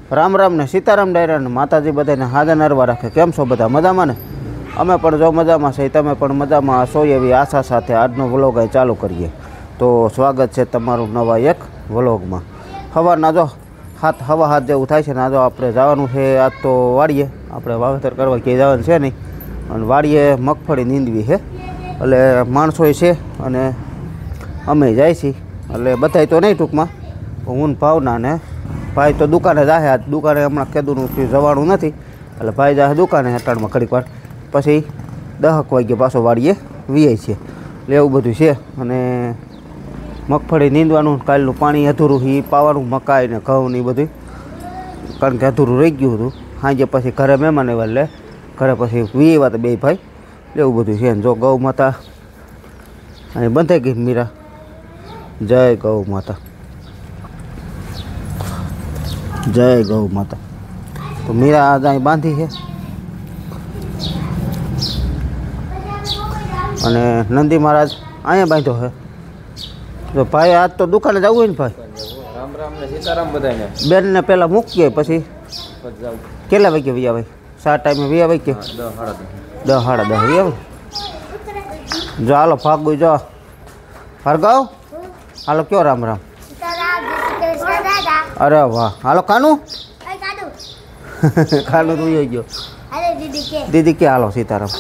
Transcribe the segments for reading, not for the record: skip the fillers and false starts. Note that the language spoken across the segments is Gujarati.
राम राम ने सीताराम डायरा ने माताजी बधाने हाजर नरवा राखे। केम छो बधा मजामां ने? अमे पण जो मजामां छे तमे पण मजामां हशो एवी आशा साथे आजनो व्लॉग અહીં चालू करीए। तो स्वागत है तमारुं नवा एक व्लॉगमां। सवारना जो 7:15 जेवुं थाय छे ने आज आपणे जवानुं छे। आज तो वाड़ीए आपणे वावेतर करवा क्यांय जवानुं छे नहीं अने वाड़ीए मगफળી નીંદવી છે એટલે માણસોય છે અને અમે જાય છીએ એટલે બધાય તો નહીં ટૂંકમાં હું ભાવના ને ભાઈ તો દુકાને જાહે। આજ દુકાને હમણાં કેદુનું જવાનું નથી એટલે ભાઈ જાહે દુકાને અટાણમાં ઘડીક વાર પછી 10 વાગ્યે પાછો વાડીએ વીઆઈ છે એટલે એવું બધું છે। અને મગફળી નીંદવાનું કાલનું પાણી અધૂરું એ પાવાનું મકાઈ ને ઘઉં ને બધું કારણ કે અધૂરું રહી ગયું હતું। સાંજે પછી ઘરે મહેમાન આવ્યા એટલે ઘરે પછી વીઆવા તો બે ભાઈ એવું બધું છે। જો ગૌ માતા અહીં બંધાઈ ગઈ મીરા। જય ગૌ માતા, जय गौ माता। तो मीरा आज अहीं बांधी है अने नंदी महाराज अहीं बांधो है। तो भाई आज तो दुकाने जावुं है ने भाई? राम राम ने सीताराम बधाने। बेन ने पहला मूकीए पछी केटला वागे वी आवे? 7 टाइम वी आवे के 10 साढ़ा 10 वी आवे। जो हालो भागू जो भार्गव हालो क्यों राम राम। अरे वाह हालो कानू कानू तू आई गयो। दीदी के हालो सीताराम।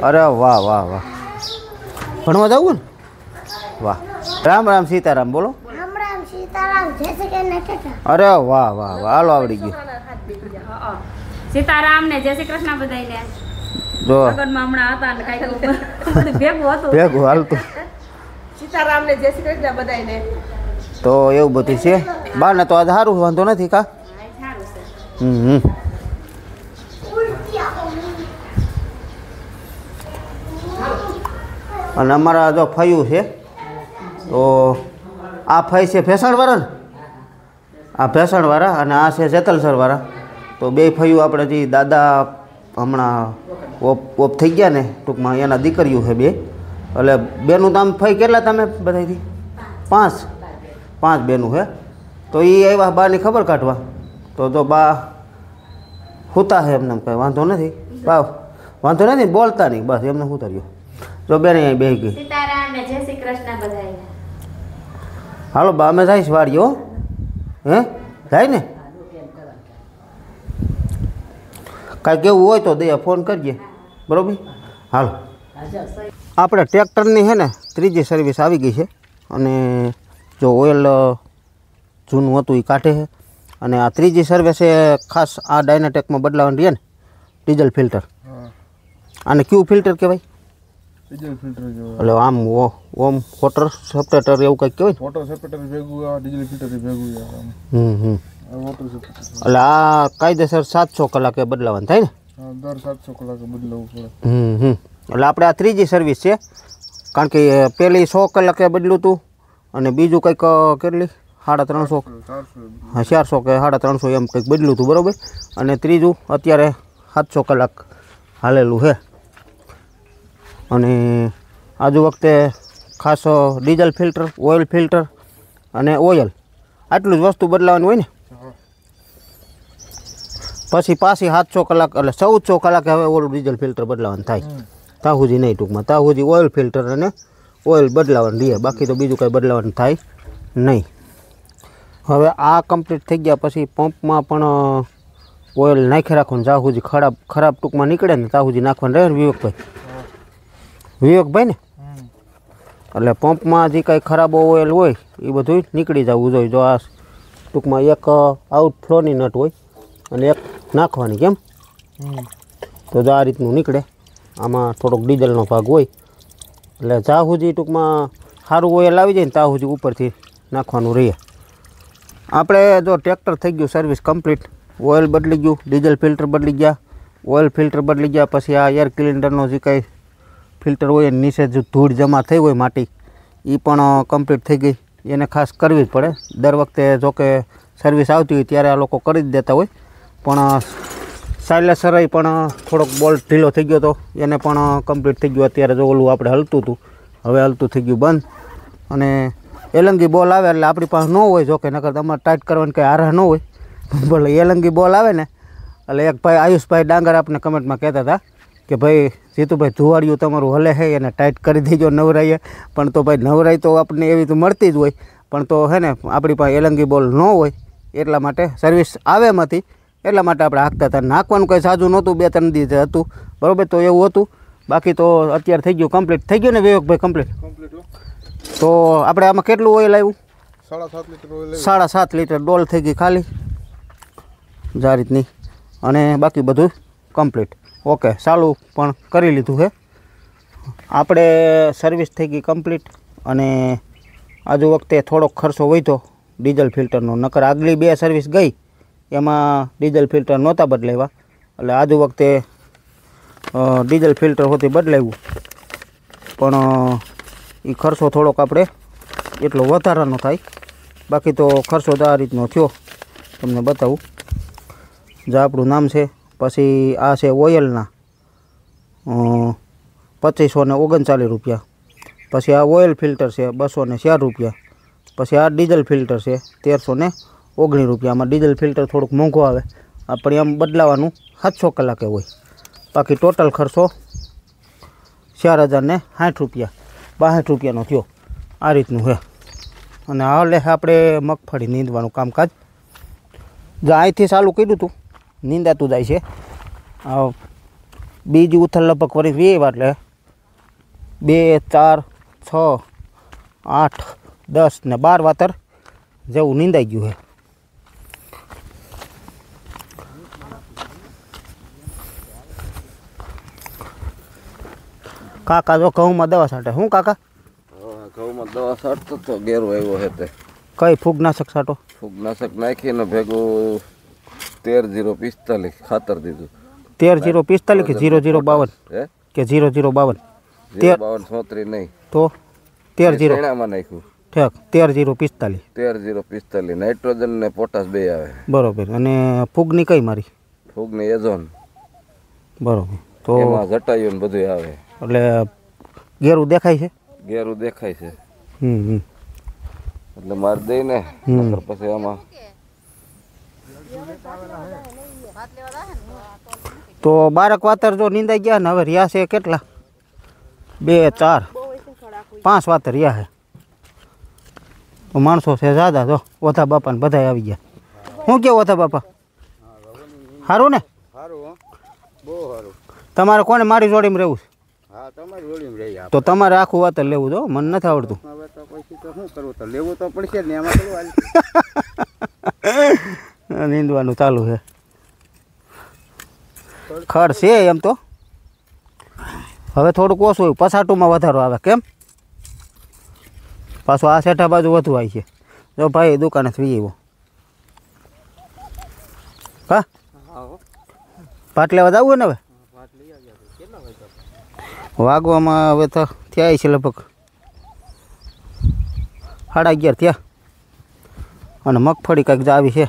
अरे वाह वाह वाह भणवा जाऊँ ने? वाह राम राम सीताराम बोलो। राम राम सीताराम जय श्री कृष्ण। अरे वाह वाह वाह हालो आवड़ी गयो। सीताराम ने जय श्री कृष्ण बधाईने। जो लगनमा हमणा હતા ને કાઈ બધું ભેગું હતું ભેગું હાલતું। सीताराम ने जय श्री कृष्ण बधाईने। तो એવું બધું છે। બાને તો આજ સારું વાંધો નથી કા? સારું છે। અને અમારા જો ફયું છે તો આ ફઈ છે ભેસણવાળા ને આ ભેસણવાળા અને આ છે જેતલસરવાળા। તો બે ફયું આપણે જે દાદા હમણાં ઓપ થઈ ગયા ને ટૂંકમાં એના દીકરીઓ છે બે એટલે બેનું નામ ફઈ કેટલા તમે બધાથી? 5 બેનું છે। તો એ આવ્યા બાની ખબર કાઢવા તો જો બા હુતા છે એમને કંઈ વાંધો નથી બા વાંધો નથી બોલતા નહીં બસ એમને શું કર્યું। જો બેન અહીં બેસી ગઈ। सीताराम ने जय श्री कृष्ण बधाईने। હાલો બા અમે જઈશ વાડીએ હો। હે જાય ને કાંઈ કેવું હોય તો દયા ફોન કરજે બરાબર। હાલો આપણે ટ્રેક્ટરની છે ને 3જી સર્વિસ આવી ગઈ છે અને જો ઓઇલ જૂનું હતું એ કાઢે છે અને આ 3જી સર્વિસ એ ખાસ આ ડાયનાટેકમાં બદલાવાનું રહે ને ડીઝલ ફિલ્ટર। આને કયું ફિલ્ટર કહેવાય? ડીઝલ ફિલ્ટર કહેવાય। એટલે આમ ઓમ વોટર સેપરેટર એવું કંઈક કહેવાય? વોટર સેપરેટર ભેગું આ ડીઝલ ફિલ્ટર ભેગું આ વોટર સેપરેટર। એટલે આ કાયદેસર 700 કલાકે બદલાવાનું થાય ને? હા દર 700 કલાકે બદલાવવું પડે। એટલે આપણે આ 3જી સર્વિસ છે કારણ કે પહેલી 100 કલાકે બદલ્યું હતું અને બીજું કંઈક કેટલી 350 હા 400 કે 350 એમ કંઈક બદલ્યું હતું બરાબર। અને ત્રીજું અત્યારે 700 કલાક હાલેલું છે। અને આજુ વખતે ખાસ ડીઝલ ફિલ્ટર ઓઇલ ફિલ્ટર અને ઓઇલ આટલું જ વસ્તુ બદલાવાનું હોય ને પછી પાછી 700 કલાક એટલે 1400 કલાકે હવે ઓલું ડીઝલ ફિલ્ટર બદલાવાનું થાય। ત્યાં સુધી નહીં ટૂંકમાં ત્યાં સુધી ઓઇલ ફિલ્ટર અને ઓઇલ બદલાવાનું રહે બાકી તો બીજું કંઈ બદલાવાનું થાય નહીં। હવે આ કમ્પ્લીટ થઈ ગયા પછી પંપમાં પણ ઓઇલ નાખી રાખવાનું જ્યાં સુધી ખરાબ ટૂંકમાં નીકળે ને ત્યાં સુધી નાખવાનું રહે ને વિવેકભાઈ ને એટલે પંપમાં જે કાંઈ ખરાબ ઓઇલ હોય એ બધું નીકળી જવું જોઈએ। જો આ ટૂંકમાં એક આઉટફ્લોની નટ હોય અને એક નાખવાની કેમ તો જો આ રીતનું નીકળે આમાં થોડોક ડીઝલનો ભાગ હોય એટલે જ્યાં સુધી ટૂંકમાં સારું ઓઇલ આવી જાય ને ત્યાં સુધી ઉપરથી નાખવાનું રહે। આપણે જો ટ્રેક્ટર થઈ ગયું સર્વિસ કમ્પ્લીટ ઓઇલ બદલી ગયું ડીઝલ ફિલ્ટર બદલી ગયા ઓઇલ ફિલ્ટર બદલી ગયા પછી આ એર સિલિન્ડરનો જે કાંઈ ફિલ્ટર હોય નીચે જો ધૂળ જમા થઈ હોય માટી એ પણ કમ્પ્લીટ થઈ ગઈ એને ખાસ કરવી જ પડે। દર વખતે જો કે સર્વિસ આવતી હોય ત્યારે આ લોકો કરી જ દેતા હોય પણ સાયલેન્સર પણ થોડોક બોલ્ટ ઢીલો થઈ ગયો તો એને પણ કમ્પ્લીટ થઈ ગયું। અત્યારે જો ઓલું આપણે હલતું હતું હવે હલતું થઈ ગયું બંધ અને એલંગી બોલ આવે એટલે આપણી પાસે ન હોય, જો કે નકર તમારે ટાઈટ કરવાની કંઈ આરાહ ન હોય. ભલે એલંગી બોલ આવે ને એટલે એક ભાઈ આયુષભાઈ ડાંગર આપણે કમેન્ટમાં કહેતા હતા કે ભાઈ જીતુભાઈ ધુવાડિયું તમારું હલે છે એને ટાઈટ કરી દેજો નવરાઈએ. પણ તો ભાઈ નવરાઈ તો આપણને એવી તો મળતી જ હોય, પણ તો હે ને આપણી પાસે એલંગી બોલ ન હોય એટલા માટે સર્વિસ આવે એમાંથી, એટલા માટે આપણે હાંકતા હતા. નાખવાનું કંઈ સાજું નહોતું, 2-3 દિવસ હતું બરાબર, તો એવું હતું. બાકી તો અત્યારે થઈ ગયું કમ્પ્લીટ. થઈ ગયું ને વિવેકભાઈ કમ્પ્લીટ? તો આપણે આમાં કેટલું ઓઇલ આવ્યું? 7.5 લીટર ઓઇલ. 7.5 લીટર ડોલ થઈ ગઈ ખાલી આ રીતની, અને બાકી બધું કમ્પ્લીટ. ઓકે, ચાલુ પણ કરી લીધું છે આપણે. સર્વિસ થઈ ગઈ કમ્પ્લીટ. અને આજુ વખતે થોડોક ખર્ચો વધ્યો ડીઝલ ફિલ્ટરનો, નકર આગલી 2 સર્વિસ ગઈ એમાં ડીઝલ ફિલ્ટર નહોતા બદલાવ્યા, એટલે આજુ વખતે ડીઝલ ફિલ્ટર હોતી બદલાવ્યું. પણ એ ખર્ચો થોડોક આપણે એટલો વધારાનો થાય, બાકી તો ખર્ચો તો આ રીતનો થયો. તમને બતાવું, જે આપણું નામ છે, પછી આ છે ઓઇલના 2539 રૂપિયા, પછી આ ઓઇલ ફિલ્ટર છે 204 રૂપિયા, પછી આ ડીઝલ ફિલ્ટર છે 1319 રૂપિયા. આમાં ડીઝલ ફિલ્ટર થોડુંક મોંઘું આવે, આપણે આમ બદલાવાનું 700 કલાકે હોય. બાકી ટોટલ ખર્ચો 4060 રૂપિયા, 62 રૂપિયાનો થયો. આ રીતનું છે. અને હાલે આપણે મગફળી નીંદવાનું કામકાજ જે અહીંથી ચાલુ કર્યું હતું, નીંદાતું જાય છે. બીજી ઉથલ લગભગ વળી 20 વાર, એટલે 2, 4, 6, 8, 10 ને 12 વાતર જેવું નીંદાઈ ગયું છે. કાકા જો ઘઉંમાં દવા છાંટે. શું કાકા? ઘઉંમાં દવા છાંટતો તો ગેરો આવ્યો છે તે. કઈ ફૂગનાશક છાંટો? ફૂગનાશક નાખીને ભેગું 13-0-45 ખાતર દીધું. 13-0-45 કે 0052? હે કે 0052? 052-33 નહીં તો 13-0 શેણામાં નાખ્યું. ઠીક, 13-0-45. 13-0-45 નાઇટ્રોજન ને પોટાશ 2 આવે. બરોબર. અને ફૂગની કઈ મારી? ફૂગની એઝોન. બરોબર. તો એમાં જટાયું ને બધું આવે, એટલે ગેરું દેખાય છે? ગેરું દેખાય છે. હમ. એટલે મારી દઈ ને પછી આમાં તો 12 વાતર જો નીંદાઈ ગયા ને, હવે રહ્યા છે કેટલા? 2, 4, 5 વાતર રહ્યા છે. માણસો છે જ્યાદા, જો ઓથા બાપા ને બધા આવી ગયા. શું કેવું ઓથા બાપા? સારું ને? બહુ સારું. તમારે કોને મારી જોડીમાં રહેવું છે? હા, તમારી જોડીમાં રહી. તો તમારે આખું વાતર લેવું જો, મને નથી આવડતું. હવે તો પછી તો શું કરવું, તો લેવું તો પડશે ને. એમાં કેવું નીંદવાનું ચાલુ છે. ખડ છે એમ તો, હવે થોડુંક ઓછું હોય, પછાટુમાં વધારો આવે. કેમ? પાછું આ સેઠા બાજુ વધુ આવી છે. જો ભાઈ દુકાને થઈ આવ્યો. હા, પાટ લેવા જવું ને? હવે વાગવામાં હવે તો થયા છે લગભગ 11:30 થયા. અને મગફળી કંઈક આવી છે,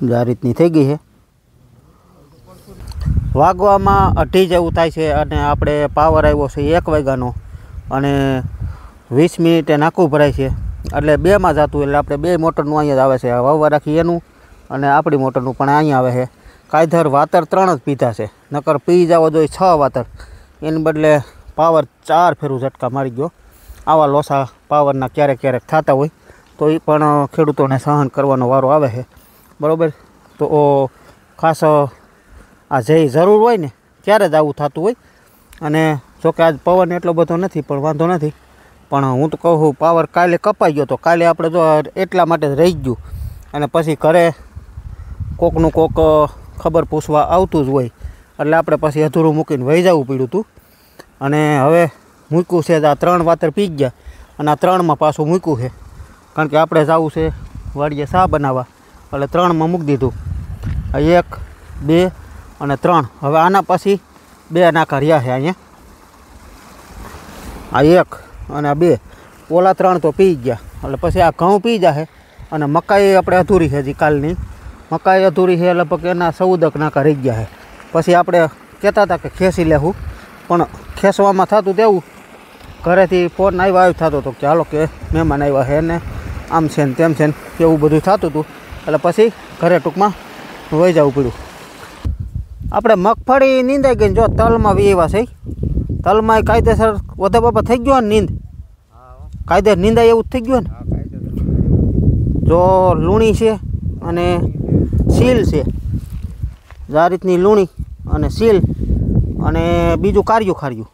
આ રીતની થઈ ગઈ છે. વાગવામાં 2:30 જેવું થાય છે. અને આપણે પાવર આવ્યો છે 1 વાગ્યાનો, અને 20 મિનિટે નાખવું ભરાય છે. એટલે 2માં જતું, એટલે આપણે 2 મોટરનું અહીંયા જ આવે છે. વાવવા રાખી એનું અને આપણી મોટરનું પણ અહીંયા આવે છે. કાયધર વાતર 3 જ પીધા છે, નકર પી જવો જોઈએ 6 વાતર. એને બદલે પાવર 4 ફેરું ઝટકા મારી ગયો. આવા લોસા પાવરના ક્યારેક ક્યારેક થતા હોય, તો એ પણ ખેડૂતોને સહન કરવાનો વારો આવે છે. બરાબર. તો ખાસ આ જે જરૂર હોય ને ત્યારે જ આવું થતું હોય. અને જોકે આજ પવન એટલો બધો નથી, પણ વાંધો નથી. પણ હું તો કહું, પાવર કાલે કપાઈ ગયો તો કાલે આપણે જો એટલા માટે જ રહી ગયું. અને પછી ઘરે કોકનું કોક ખબર પૂછવા આવતું જ હોય, એટલે આપણે પછી અધૂરું મૂકીને વહી જવું પડ્યું હતું. અને હવે મૂક્યું છે, આ 3 વાતર પી ગયા, અને આ 3માં પાછું મૂક્યું છે. કારણ કે આપણે જવું છે વાડીએ શા બનાવવા, એટલે 3માં મૂકી દીધું. 1, 2 અને 3. હવે આના પછી 2 નાકા રહ્યા છે અહીંયા. આ 1 અને આ 2, ઓલા 3 તો પી ગયા. એટલે પછી આ ઘઉં પી જશે. અને મકાઈ આપણે અધૂરી છે, હજી કાલની મકાઈ અધૂરી છે. લગભગ એના 14 નાકા રહી ગયા છે. પછી આપણે કહેતા હતા કે ખેંચી લેવું, પણ ખેંચવામાં થતું તેવું ઘરેથી ફોન આવ્યો થતો હતો કે હાલો કે મહેમાન આવ્યા છે ને આમ છે ને તેમ છે ને એવું બધું થતું હતું. એટલે પછી ઘરે ટૂંકમાં વહી જવું પડ્યું. આપણે મગફળી નીંદાઈ ગઈ જો તલમાં વીવા છે. તલમાં કાયદેસર વધા બાપા થઈ ગયો ને નીંદ કાયદે નીંદાય એવું જ થઈ ગયું ને. જો લૂણી છે અને સીલ છે. આ રીતની લૂણી અને સીલ અને બીજું કાર્યું ખાર્યું.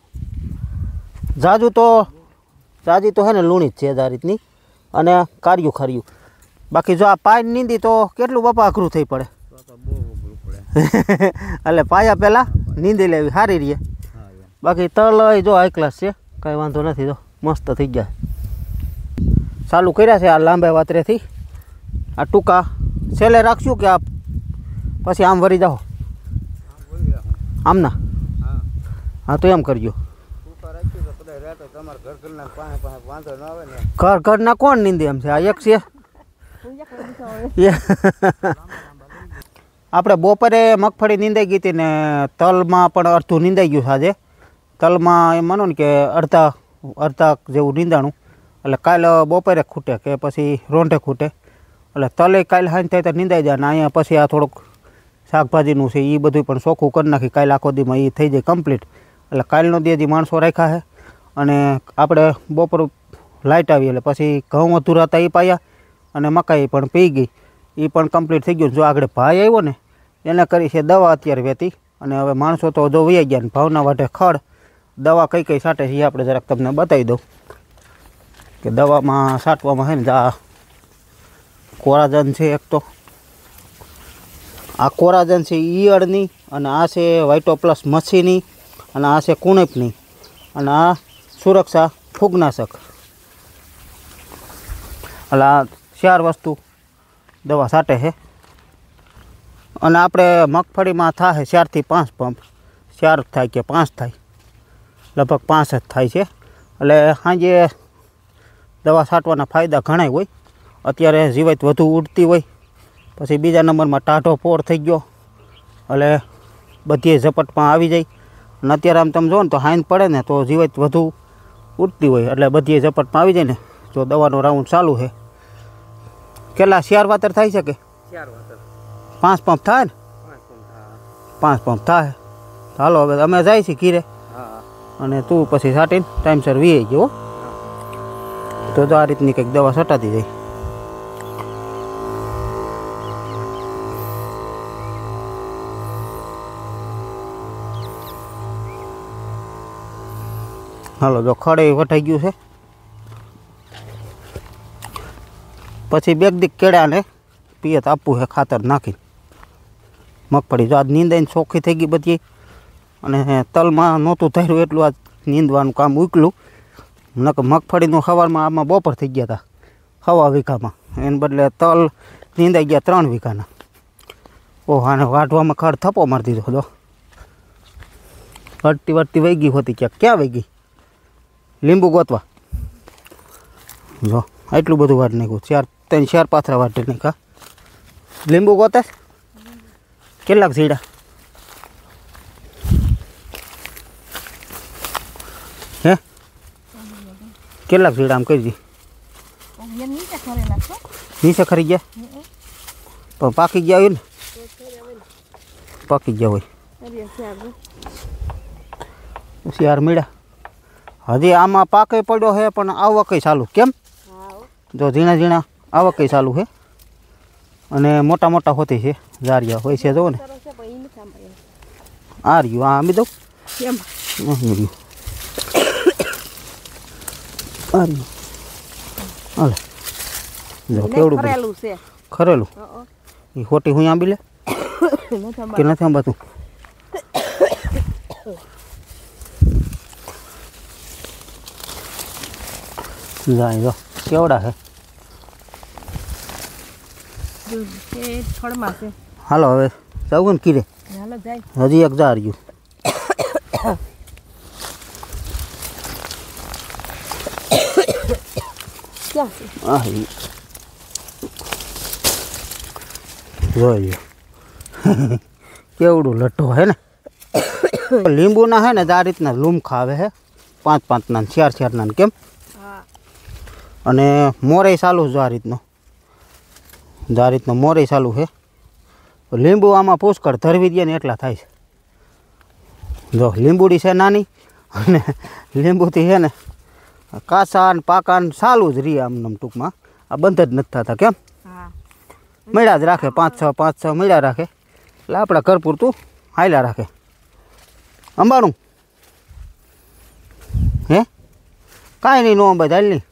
જાજી તો હે ને લૂણી જ છે આ રીતની અને કાર્યું ખાર્યું. બાકી જો આ પાય નીંદી તો કેટલું બાપા અઘરું થઈ પડે. એટલે પાયા પહેલાં નીંદી લેવી સારી રહે. બાકી તલ જો હાઈ ક્લાસ છે, કાંઈ વાંધો નથી. તો મસ્ત થઈ ગયા. ચાલુ કર્યા છે આ લાંબા વાતરેથી. આ ટૂંકા છેલ્લે રાખશું કે આ પછી આમ વરી જાઓ આમના? હા તો એમ કરજો. ઘરના કોણ નીંદે એમ છે? આ એક છે. આપણે બપોરે મગફળી નીંદાઈ ગઈ હતી ને તલમાં પણ અડધું નીંદાઈ ગયું આજે. તલમાં એમ માનો ને કે અડધા જેવું નીંદાણું. એટલે કાલે બપોરે ખૂટે કે પછી રોંઢે ખૂટે. એટલે તલે કાલે સાંજ થાય તો નીંદાઈ જાય ને અહીંયા પછી આ થોડુંક શાકભાજીનું છે એ બધું પણ ચોખ્ખું કરી નાખી. કાલે આખો દીમાં એ થઈ જાય કમ્પ્લીટ. એટલે કાલનો દી હજી માણસો રાખ્યા છે. અને આપણે બપોર લાઇટ આવી એટલે પછી ઘઉં અધૂરા હતા એ પાયા અને મકાઈ પણ પી ગઈ. એ પણ કમ્પ્લીટ થઈ ગયું. જો આગળ ભાઈ આવ્યો ને એને કરી છે દવા અત્યારે વહેતી. અને હવે માણસો તો જો વૈયા ગયા ને ભાવના વાટે ખડ દવા કઈ કઈ છાંટે છે એ આપણે જરાક તમને બતાવી દઉં કે દવામાં છાંટવામાં છે ને આ કોરાજન છે. એક તો આ કોરાજન છે ઈયળની અને આ છે વાઇટો પ્લસ મચ્છીની અને આ છે કુણપની અને આ સુરક્ષા ફૂગનાશક. એટલે આ 4 વસ્તુ દવા છાંટે છે. અને આપણે મગફળીમાં થાય 4 થી 5 પંપ. 4 થાય કે 5 થાય, લગભગ 5 જ થાય છે. એટલે સાંજે દવા છાંટવાના ફાયદા ઘણા હોય. અત્યારે જીવાત વધુ ઉડતી હોય. પછી બીજા નંબરમાં ટાઢો પોર થઈ ગયો એટલે બધી ઝપટમાં આવી જાય. અને અત્યારે આમ તમે જો ને તો હાઈન પડે ને તો જીવાત વધુ ઉડતી હોય એટલે બધી ઝપટમાં આવી જાય ને. જો દવાનો રાઉન્ડ ચાલુ છે. કેટલા 4 વાતર થાય છે કે 5 પંપ થાય ને? 5 પંપ થાય. હાલો હવે અમે જાય છે ઘીરે અને તું પછી છાંટીને ટાઈમસર વી ગયો. તો આ રીતની કંઈક દવા છટાતી જાય. હાલો જો ખડે વટાઈ ગયું છે. પછી બેગદીક કેળાને પિયત આપવું છે ખાતર નાખીને. મગફળી જો આજ નીંદાઈને ચોખ્ખી થઈ ગઈ બધી. અને તલમાં નહોતું ધાર્યું એટલું આજ નીંદવાનું કામ ઉકલું. નકર મગફળીનું સવારમાં આમાં બપોર થઈ ગયા હતા 6 વીઘામાં. એને બદલે તલ નીંદાઈ ગયા 3 વીઘાના. ઓહ આને વાઢવામાં ખડ થપ્પો મારી દીધો હતો. વળતી વહી ગઈ હોતી ક્યાં વહી ગઈ? લીંબુ ગોતવા જો એટલું બધું વાટ નાખ્યું. 4 પાથરા વાટી નાખ્યા. લીંબુ ગોતે કેટલાક ઝીડા? હે કેટલાક ઝીડા આમ કરી નીચે ખરી ગયા? પણ પાકી ગયા હોય ને? પાકી ગયા હોય 4 મીડા. હજી આમાં પાકે પડ્યો છે પણ આવક ચાલુ. કેમ? જો ઝીણા ઝીણા આવક ચાલુ છે અને મોટા મોટા હોતી છે ઝારિયા હોય છે. જો ને આ રહ્યું આ અમી દઉં રહ્યું હાલે જો કેવડું ખરેલું. એ ખોટી હું આંબી લે કે નથી આંબાતું? જાય જો કેવડા છે. હાલો હવે જવું ને કીરે. હજી એક જા રહ્યું. જોઈ કેવડું લઠ્ઠો હે ને. લીંબુના હે ને આ રીતના લૂમ ખાવે છે 5-5ના ને 4-4ના ને કેમ અને મોરે ચાલુ જો આ રીતનો મોરે ચાલુ છે લીંબુ આમાં પુષ્કળ ધરવી દે ને એટલા થાય છે જો લીંબુડી છે નાની અને લીંબુથી છે ને કાચા ને પાકા ને ચાલુ જ રહે આમ ટૂંકમાં આ બંધ જ નથી થતા કેમ મળ્યા જ રાખે 5-6 મળ્યા રાખે એટલે આપણા ઘર પૂરતું હાલ્યા રાખે અંબાણું હે કાંઈ નહીં નો અંબાઈ હાલ નહીં